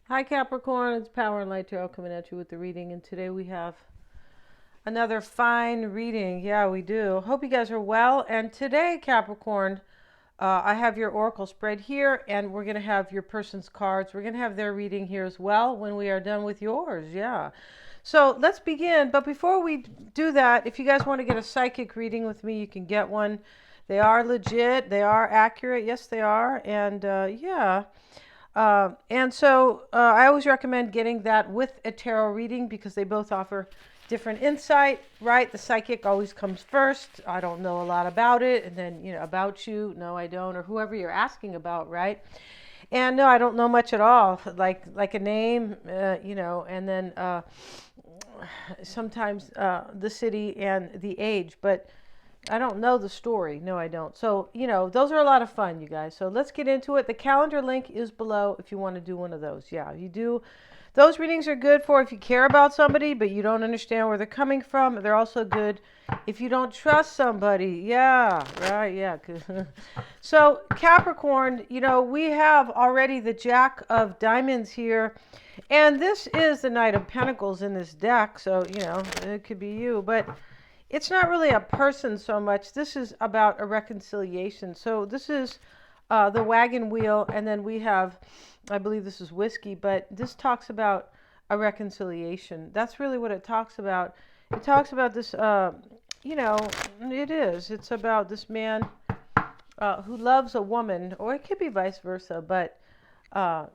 Hi Capricorn, it's Power and Light Tarot coming at you with the reading, and today we have another fine reading. Yeah, we do. Hope you guys are well. And today, Capricorn, I have your oracle spread here, and we're going to have your person's cards. We're going to have their reading here as well when we are done with yours. Yeah. So let's begin. But before we do that, if you guys want to get a psychic reading with me, you can get one. They are legit. They are accurate. Yes, they are. And yeah. I always recommend getting that with a tarot reading because they both offer different insight, right? The psychic always comes first. I don't know a lot about it. And then, about you. No, I don't. Or whoever you're asking about, right? And no, I don't know much at all. Like a name, and then sometimes the city and the age. But I don't know the story. No, I don't. So, those are a lot of fun, you guys. So let's get into it. The calendar link is below if you want to do one of those. Yeah, you do. Those readings are good for if you care about somebody, but you don't understand where they're coming from. They're also good if you don't trust somebody. Yeah, right. Yeah. So, Capricorn, we have already the Jack of Diamonds here. And this is the Knight of Pentacles in this deck. So, it could be you. But it's not really a person so much. This is about a reconciliation. So this is the wagon wheel, and then we have, I believe this is whiskey, but this talks about a reconciliation. That's really what it talks about. It talks about this, it is. It's about this man who loves a woman, or it could be vice versa, but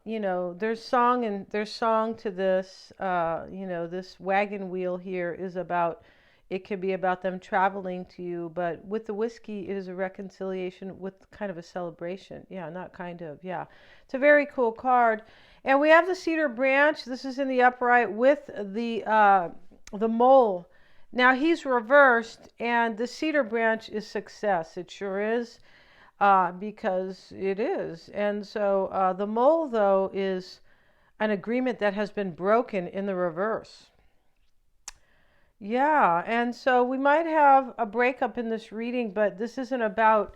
there's song to this. This wagon wheel here is about. It could be about them traveling to you, but with the whiskey, it is a reconciliation with kind of a celebration. Yeah, not kind of. Yeah, it's a very cool card. And we have the cedar branch. This is in the upright with the mole. Now he's reversed, and the cedar branch is success. It sure is, because it is. And so the mole, though, is an agreement that has been broken in the reverse. Yeah, and so we might have a breakup in this reading, but this isn't about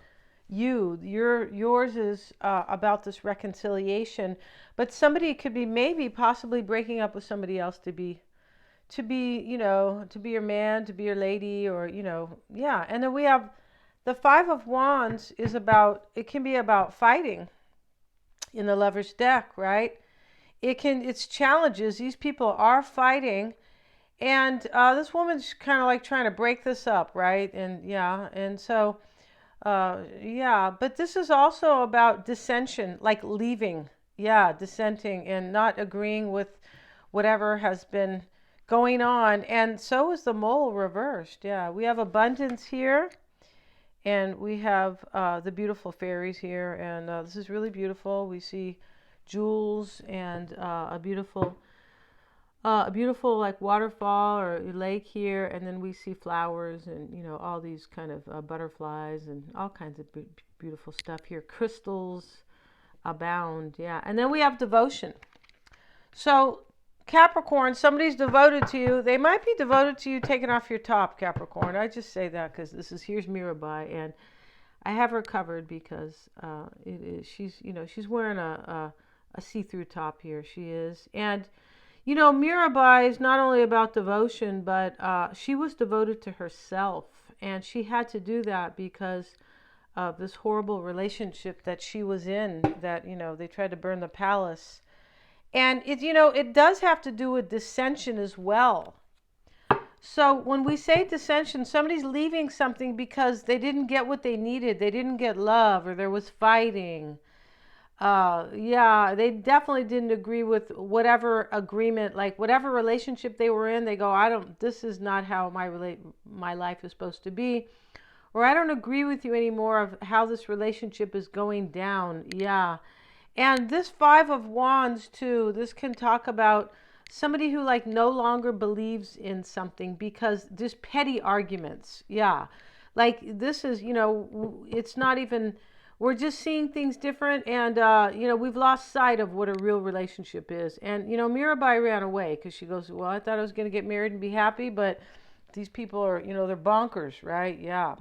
you. Yours is about this reconciliation, but somebody could be maybe possibly breaking up with somebody else to be your man, to be your lady, or yeah. And then we have the Five of Wands is about, it can be about fighting in the Lover's deck, right? It's challenges. These people are fighting. And this woman's kind of like trying to break this up, right? And yeah, and so, yeah, but this is also about dissension, like leaving, yeah, dissenting and not agreeing with whatever has been going on. And so is the mole reversed. Yeah, we have abundance here, and we have the beautiful fairies here, and this is really beautiful. We see jewels and a beautiful like waterfall or lake here, and then we see flowers and all these kind of butterflies and all kinds of beautiful stuff here. Crystals abound, yeah. And then we have devotion. So Capricorn, somebody's devoted to you. They might be devoted to you taking off your top, Capricorn. I just say that because here's Mirabai, and I have her covered because she's wearing a see-through top here. She is. And Mirabai is not only about devotion, but she was devoted to herself. And she had to do that because of this horrible relationship that she was in, that, they tried to burn the palace. And it does have to do with dissension as well. So when we say dissension, somebody's leaving something because they didn't get what they needed. They didn't get love, or there was fighting. Yeah, they definitely didn't agree with whatever agreement, like whatever relationship they were in. They go, this is not how my life is supposed to be. Or I don't agree with you anymore of how this relationship is going down. Yeah. And this Five of Wands too, this can talk about somebody who like no longer believes in something because there's petty arguments. Yeah. Like this is, it's not even, we're just seeing things different, and we've lost sight of what a real relationship is. And Mirabai ran away because she goes, well, I thought I was going to get married and be happy, but these people are, they're bonkers, right? Yeah.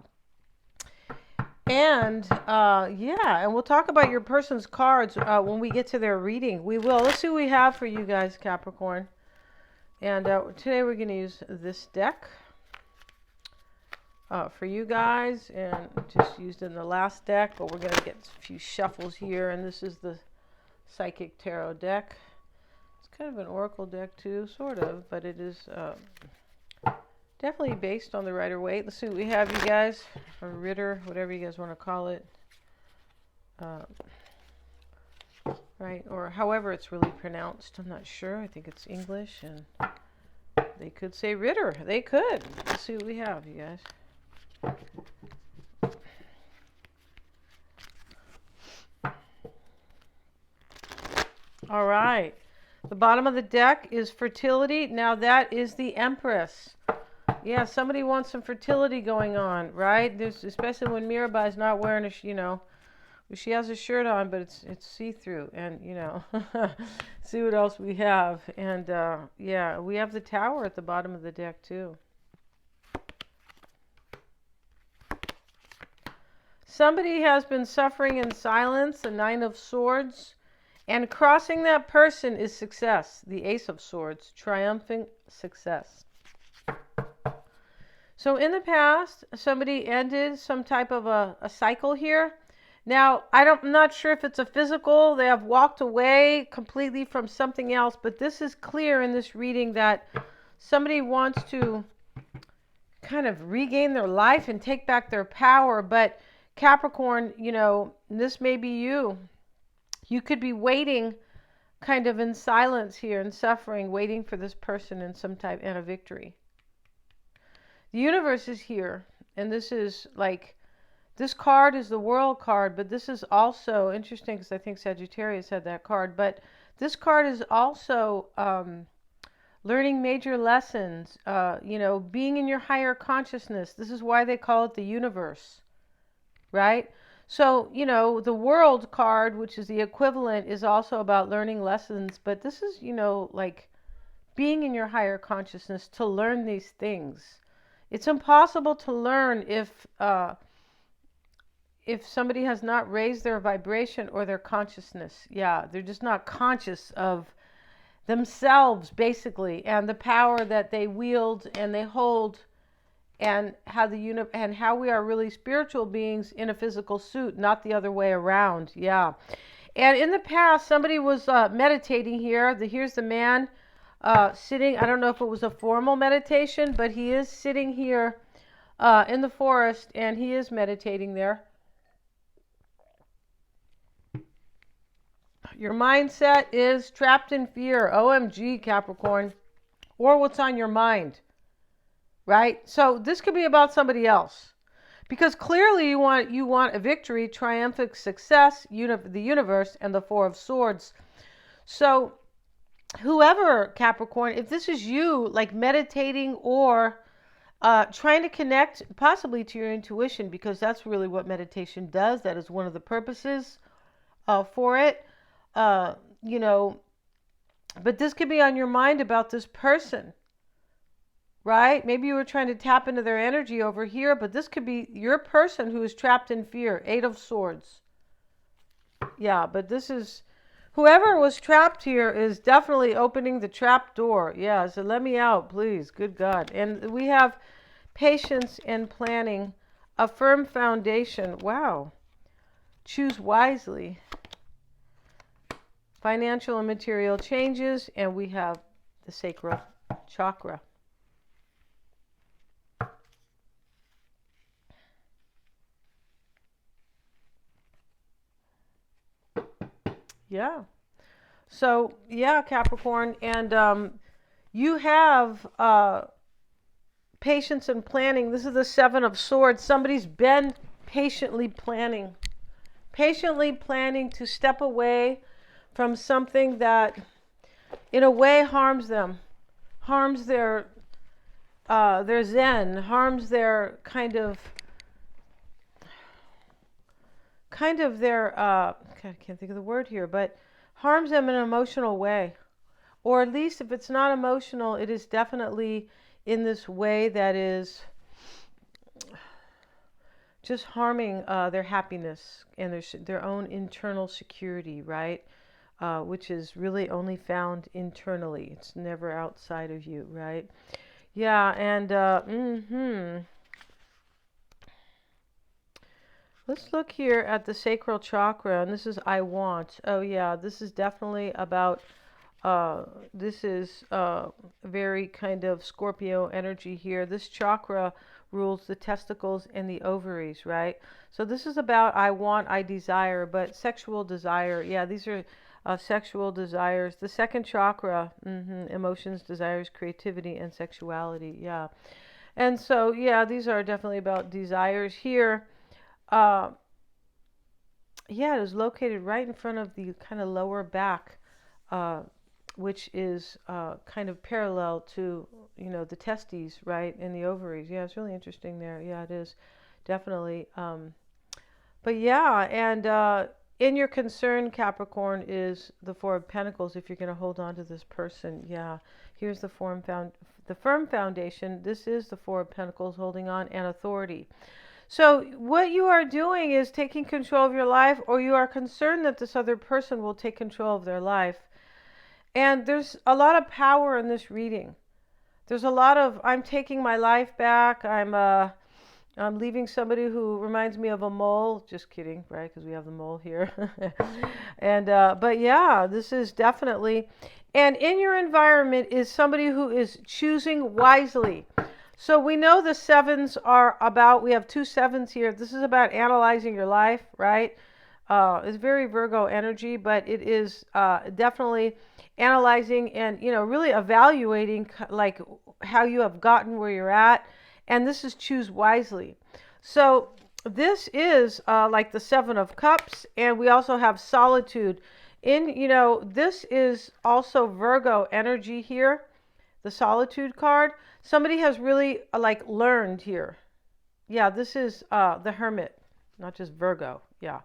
And yeah, and we'll talk about your person's cards when we get to their reading. We will. Let's see what we have for you guys, Capricorn. And today we're going to use this deck for you guys, and just used in the last deck, but we're going to get a few shuffles here. And this is the Psychic Tarot deck. It's kind of an oracle deck too, sort of, but it is definitely based on the Rider-Waite. Let's see what we have, you guys, or Ritter, whatever you guys want to call it. Right, or however it's really pronounced. I'm not sure. I think it's English, and they could say Ritter. They could. Let's see what we have, you guys. All right. The bottom of the deck is fertility. Now that is the Empress. Yeah, somebody wants some fertility going on, right? There's, especially when Mirabai is not wearing a, she has a shirt on, but it's see-through. And, see what else we have. And, yeah, we have the Tower at the bottom of the deck, too. Somebody has been suffering in silence, the Nine of Swords. And crossing that person is success. The Ace of Swords, triumphant success. So in the past, somebody ended some type of a cycle here. Now, I'm not sure if it's a physical. They have walked away completely from something else. But this is clear in this reading that somebody wants to kind of regain their life and take back their power. But Capricorn, this may be you. You could be waiting kind of in silence here and suffering, waiting for this person in some type and a victory. The universe is here, and this is like, this card is the World card, but this is also interesting because I think Sagittarius had that card, but this card is also learning major lessons, being in your higher consciousness. This is why they call it the universe, right? So, the World card, which is the equivalent, is also about learning lessons, but this is, like being in your higher consciousness to learn these things. It's impossible to learn if somebody has not raised their vibration or their consciousness. Yeah, they're just not conscious of themselves, basically, and the power that they wield and they hold, and how how we are really spiritual beings in a physical suit, not the other way around. Yeah. And in the past, somebody was meditating here. Here's the man sitting. I don't know if it was a formal meditation, but he is sitting here in the forest, and he is meditating there. Your mindset is trapped in fear. OMG, Capricorn. Or what's on your mind. Right? So this could be about somebody else. Because clearly you want a victory, triumphant success, the universe, and the Four of Swords. So whoever, Capricorn, if this is you, like meditating or trying to connect possibly to your intuition, because that's really what meditation does. That is one of the purposes for it. But this could be on your mind about this person. Right? Maybe you were trying to tap into their energy over here, but this could be your person who is trapped in fear. Eight of Swords. Yeah, but this is, whoever was trapped here is definitely opening the trap door. Yeah, so let me out, please. Good God. And we have patience and planning, a firm foundation. Wow. Choose wisely. Financial and material changes, and we have the sacral chakra. Yeah. So, yeah, Capricorn, and you have patience and planning. This is the Seven of Swords. Somebody's been patiently planning to step away from something that, in a way, harms them, harms their zen, harms their kind of their, I can't think of the word here, but harms them in an emotional way. Or at least if it's not emotional, it is definitely in this way that is just harming their happiness and their own internal security, right? Which is really only found internally. It's never outside of you, right? Yeah, and let's look here at the sacral chakra, and this is I want. Oh yeah, this is definitely about uh, this is very kind of Scorpio energy here. This chakra rules the testicles and the ovaries, right? So this is about I want, I desire, but sexual desire. Yeah, these are sexual desires. The second chakra, emotions, desires, creativity, and sexuality. Yeah. And so, yeah, these are definitely about desires here. Uh, yeah, it is located right in front of the kind of lower back. Uh, which is kind of parallel to, the testes, right, and the ovaries. Yeah, it's really interesting there. Yeah, it is, definitely. But yeah, and in your concern, Capricorn, is the Four of Pentacles. If you're going to hold on to this person, yeah, here's the firm foundation. This is the Four of Pentacles, holding on, and authority. So what you are doing is taking control of your life, or you are concerned that this other person will take control of their life. And there's a lot of power in this reading. There's a lot of, I'm taking my life back. I'm leaving somebody who reminds me of a mole. Just kidding, right? Because we have the mole here. And but yeah, this is definitely. And in your environment is somebody who is choosing wisely. So we know the sevens are about. We have two sevens here. This is about analyzing your life, right? It's very Virgo energy, but it is definitely analyzing and, really evaluating like how you have gotten where you're at. And this is choose wisely. So this is like the Seven of Cups, and we also have solitude. This is also Virgo energy here, the solitude card. Somebody has really like learned here. Yeah, this is the Hermit, not just Virgo. Yeah.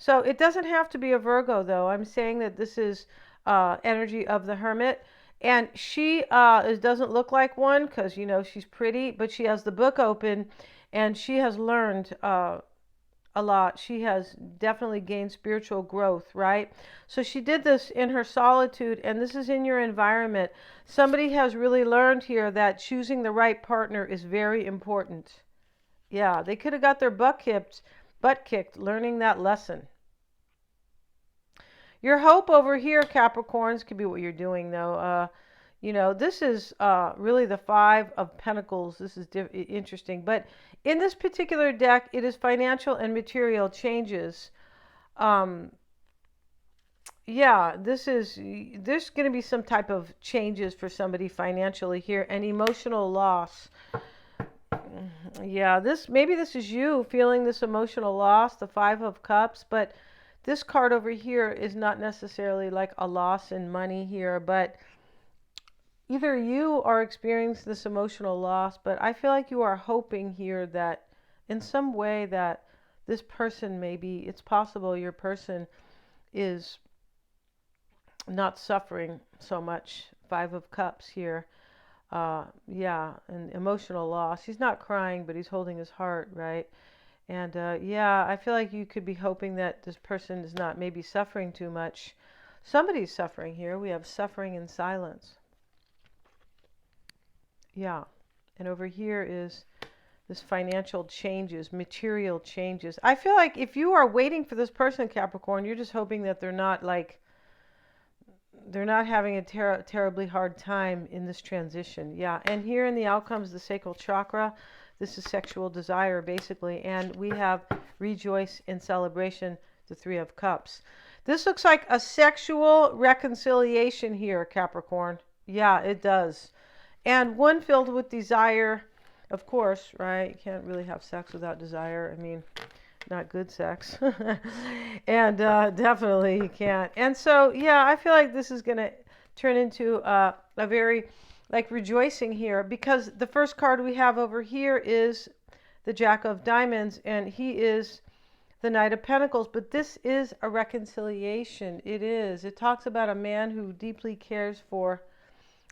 So it doesn't have to be a Virgo, though. I'm saying that this is energy of the Hermit. And she doesn't look like one because, she's pretty, but she has the book open and she has learned a lot. She has definitely gained spiritual growth, right? So she did this in her solitude, and this is in your environment. Somebody has really learned here that choosing the right partner is very important. Yeah, they could have got their butt kicked learning that lesson. Your hope over here, Capricorns, could be what you're doing, though. This is really the Five of Pentacles. This is interesting. But in this particular deck, it is financial and material changes. Yeah, there's going to be some type of changes for somebody financially here, and emotional loss. Yeah, maybe this is you feeling this emotional loss, the Five of Cups, but this card over here is not necessarily like a loss in money here, but either you are experiencing this emotional loss, but I feel like you are hoping here that in some way that this person, maybe it's possible your person is not suffering so much. Five of Cups here. Yeah, and emotional loss. He's not crying, but he's holding his heart, right? And yeah, I feel like you could be hoping that this person is not maybe suffering too much. Somebody's suffering here. We have suffering in silence. Yeah. And over here is this financial changes, material changes. I feel like if you are waiting for this person, Capricorn, you're just hoping that they're not having a terribly hard time in this transition. Yeah. And here in the outcomes, the sacral chakra, this is sexual desire, basically. And we have rejoice in celebration, the Three of Cups. This looks like a sexual reconciliation here, Capricorn. Yeah, it does. And one filled with desire, of course, right? You can't really have sex without desire. I mean, not good sex. And definitely you can't. And so, yeah, I feel like this is going to turn into a very like rejoicing here, because the first card we have over here is the Jack of Diamonds, and he is the Knight of Pentacles. But this is a reconciliation. It is. It talks about a man who deeply cares for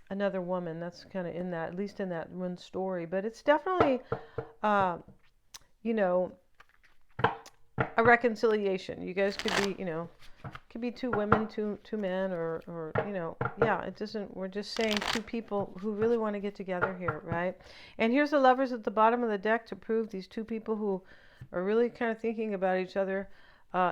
another woman. That's kind of in that, at least in that one story. But it's definitely, you know, a reconciliation. You guys could be, could be two women, two men, or yeah, it doesn't, we're just saying two people who really want to get together here, right? And here's the lovers at the bottom of the deck to prove these two people who are really kind of thinking about each other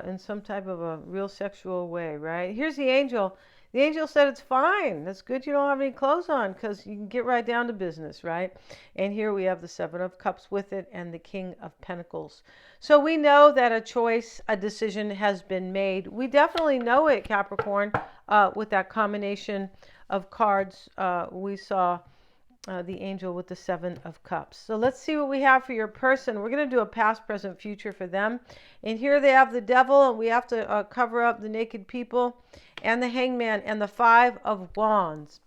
in some type of a real sexual way, right? Here's the angel. The angel said it's fine. That's good you don't have any clothes on because you can get right down to business, right? And here we have the Seven of Cups with it and the King of Pentacles. So we know that a choice, a decision has been made. We definitely know it, Capricorn, with that combination of cards. We saw the angel with the Seven of Cups. So let's see what we have for your person. We're going to do a past, present, future for them. And here they have the devil, and we have to cover up the naked people, and the hangman, and the Five of Wands.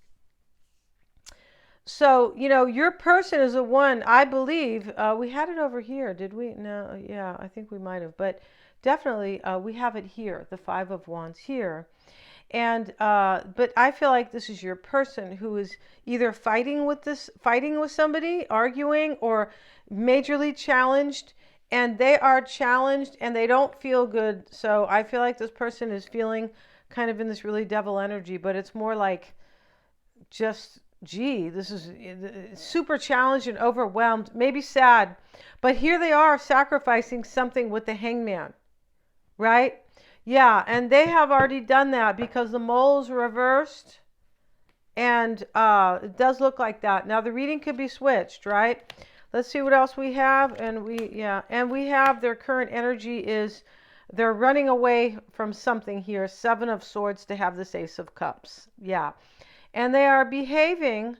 So, your person is a one, I believe. We had it over here, did we? No, yeah, I think we might have. But definitely, we have it here, the Five of Wands here. And but I feel like this is your person who is either fighting with somebody, arguing, or majorly challenged, and they are challenged and they don't feel good. So I feel like this person is feeling kind of in this really devil energy, but it's more like just, gee, this is super challenged and overwhelmed, maybe sad. But here they are sacrificing something with the hangman, right? Yeah, and they have already done that because the mole's reversed, and it does look like that. Now the reading could be switched, right? Let's see what else we have. And we have their current energy is they're running away from something here. Seven of Swords to have this Ace of Cups. Yeah. And they are behaving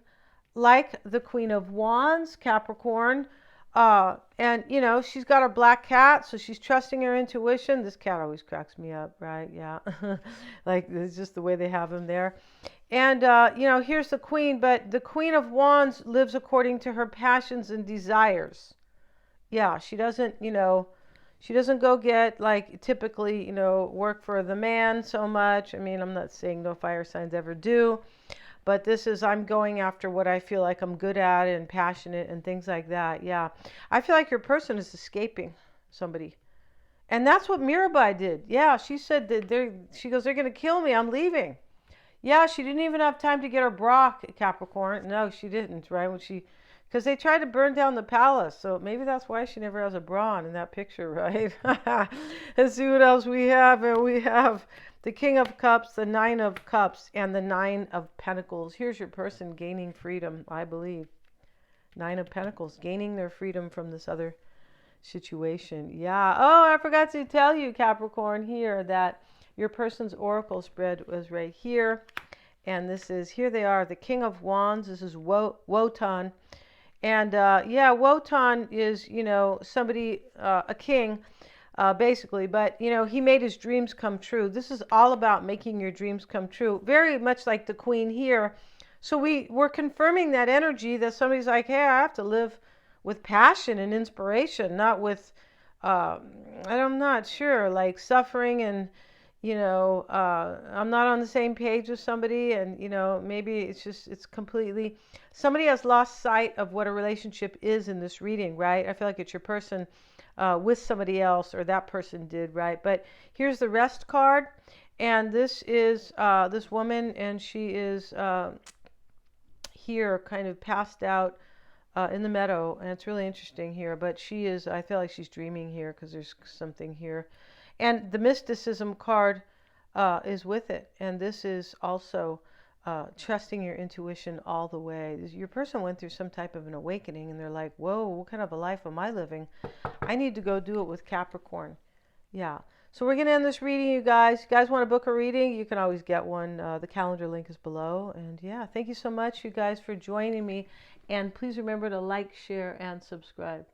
like the Queen of Wands, Capricorn. And she's got her black cat, so she's trusting her intuition. This cat always cracks me up, right? Yeah. Like, it's just the way they have him there. And, here's the queen, but the Queen of Wands lives according to her passions and desires. Yeah, she doesn't, she doesn't go get, like, typically, work for the man so much. I mean, I'm not saying no fire signs ever do. But this is, I'm going after what I feel like I'm good at and passionate and things like that. Yeah. I feel like your person is escaping somebody. And that's what Mirabai did. Yeah, she said that she goes, they're going to kill me. I'm leaving. Yeah, she didn't even have time to get her bra, Capricorn. No, she didn't, right? Because they tried to burn down the palace. So maybe that's why she never has a bra on in that picture, right? Let's see what else we have. And we have the King of Cups, the Nine of Cups, and the Nine of Pentacles. Here's your person gaining freedom, I believe. Nine of Pentacles, gaining their freedom from this other situation. Yeah. Oh, I forgot to tell you, Capricorn, here that your person's oracle spread was right here. And this is, here they are, the King of Wands. This is Wotan. And Wotan is, somebody, a king, basically. But, he made his dreams come true. This is all about making your dreams come true. Very much like the Queen here. So we're confirming that energy that somebody's like, hey, I have to live with passion and inspiration, not with, I'm not sure, like suffering and, I'm not on the same page with somebody, and, maybe it's completely, somebody has lost sight of what a relationship is in this reading, right? I feel like it's your person with somebody else, or that person did, right? But here's the Rest card, and this is this woman, and she is here kind of passed out in the meadow, and it's really interesting here, but she is, I feel like she's dreaming here because there's something here. And the mysticism card is with it. And this is also trusting your intuition all the way. Your person went through some type of an awakening, and they're like, whoa, what kind of a life am I living? I need to go do it with Capricorn. Yeah. So we're going to end this reading, you guys. You guys want to book a reading? You can always get one. The calendar link is below. And yeah, thank you so much, you guys, for joining me. And please remember to like, share, and subscribe.